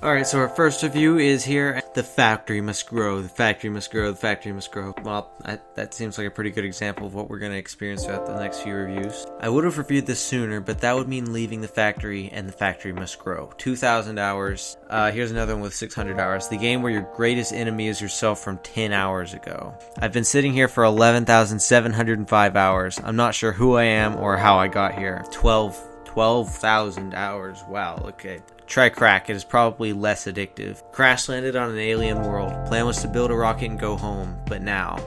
Alright, so our first review is here. The factory must grow, the factory must grow, the factory must grow. Well, that seems like a pretty good example of what we're going to experience throughout the next few reviews. I would have reviewed this sooner, but that would mean leaving the factory, and the factory must grow. 2,000 hours. Here's another one with 600 hours. The game where your greatest enemy is yourself from 10 hours ago. I've been sitting here for 11,705 hours. I'm not sure who I am or how I got here. 12,000 hours. Wow, okay. Try crack, it is probably less addictive. Crash landed on an alien world. Plan was to build a rocket and go home, but now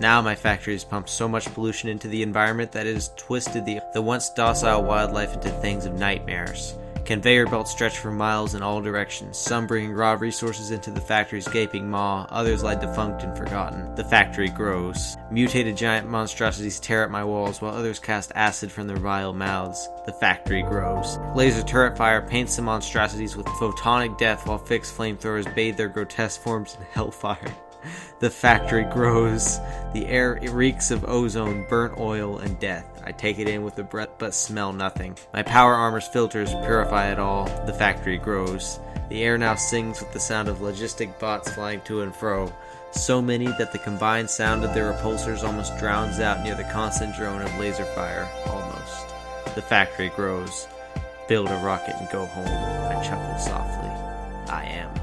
my factory has pumped so much pollution into the environment that it has twisted the once docile wildlife into things of nightmares. Conveyor belts stretch for miles in all directions, some bringing raw resources into the factory's gaping maw, others lie defunct and forgotten. The factory grows. Mutated giant monstrosities tear at my walls, while others cast acid from their vile mouths. The factory grows. Laser turret fire paints the monstrosities with photonic death, while fixed flamethrowers bathe their grotesque forms in hellfire. The factory grows. The air reeks of ozone, burnt oil, and death. I take it in with a breath but smell nothing. My power armor's filters purify it all. The factory grows. The air now sings with the sound of logistic bots flying to and fro. So many that the combined sound of their repulsors almost drowns out near the constant drone of laser fire. Almost. The factory grows. Build a rocket and go home. I chuckle softly. I am home.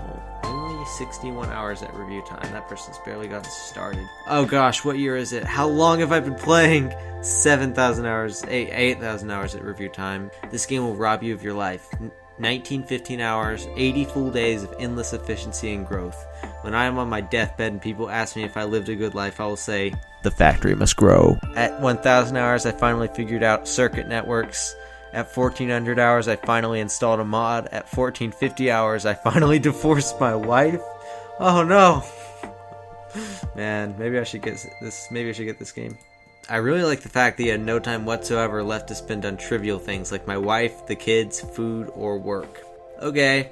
61 hours at review time. That person's barely gotten started. Oh gosh, what year is it? How long have I been playing? 7,000 hours, 8,000 hours at review time. This game will rob you of your life. 1915 hours, 80 full days of endless efficiency and growth. When I am on my deathbed and people ask me if I lived a good life, I will say, the factory must grow. At 1,000 hours, I finally figured out circuit networks. At 1,400 hours, I finally installed a mod. At 1,450 hours, I finally divorced my wife. Oh no! Man, maybe I should get this. Maybe I should get this game. I really like the fact that you had no time whatsoever left to spend on trivial things like my wife, the kids, food, or work. Okay.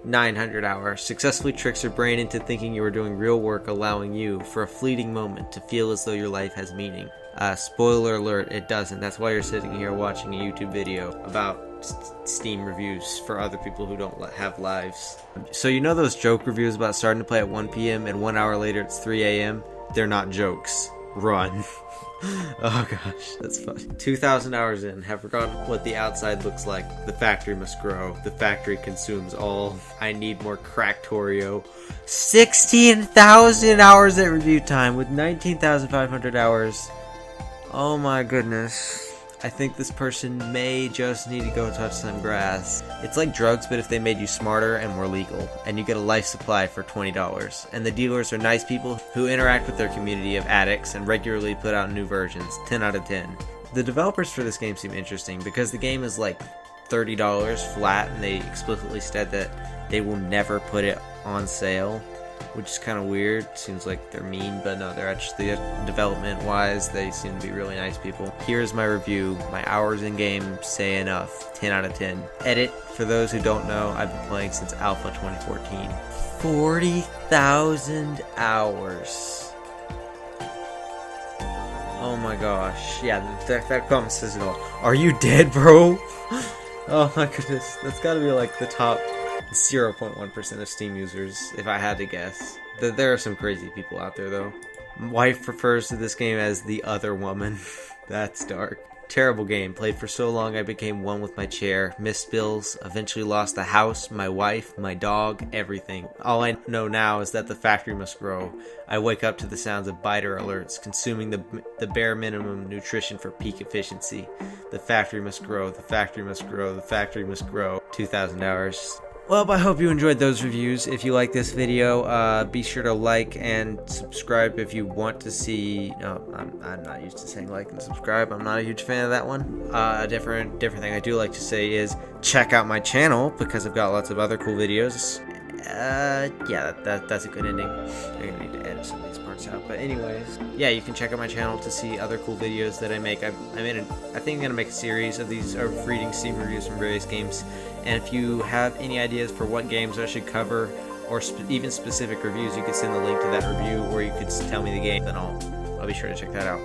900 hours. Successfully tricks your brain into thinking you are doing real work, allowing you, for a fleeting moment, to feel as though your life has meaning. Spoiler alert, it doesn't. That's why you're sitting here watching a YouTube video about Steam reviews for other people who don't have lives. So you know those joke reviews about starting to play at 1 PM and 1 hour later it's 3 AM? They're not jokes. Run. Oh gosh, that's funny. 2,000 hours in, have forgotten what the outside looks like. The factory must grow. The factory consumes all. I need more Factorio. 16,000 hours at review time with 19,500 hours. Oh my goodness. I think this person may just need to go touch some grass. It's like drugs, but if they made you smarter and more legal, and you get a life supply for $20. And the dealers are nice people who interact with their community of addicts and regularly put out new versions. 10 out of 10. The developers for this game seem interesting because the game is like $30 flat, and they explicitly said that they will never put it on sale, which is kind of weird. Seems like they're mean, but no, they're actually, development wise, they seem to be really nice people. Here's my review. My hours in game say enough. 10 out of 10. Edit, for those who don't know, I've been playing since Alpha 2014. 40,000 hours. Oh my gosh. Yeah, that comment says it all. Are you dead, bro? Oh my goodness. That's gotta be like the top 0.1% of Steam users, if I had to guess. There are some crazy people out there, though. My wife refers to this game as the other woman. That's dark. Terrible game. Played for so long I became one with my chair. Missed bills. Eventually lost the house, my wife, my dog, everything. All I know now is that the factory must grow. I wake up to the sounds of biter alerts, consuming the bare minimum nutrition for peak efficiency. The factory must grow. The factory must grow. The factory must grow. 2,000 hours. Well, I hope you enjoyed those reviews. If you like this video, be sure to like and subscribe if you want to see... No, I'm not used to saying like and subscribe. I'm not a huge fan of that one. A different thing I do like to say is check out my channel because I've got lots of other cool videos. Yeah, that's a good ending. I'm gonna need to edit some of these parts out. But anyways, yeah, you can check out my channel to see other cool videos that I make. I think I'm gonna make a series of these reading Steam reviews from various games. And if you have any ideas for what games I should cover, or even specific reviews, you could send the link to that review, or you could tell me the game, then I'll be sure to check that out.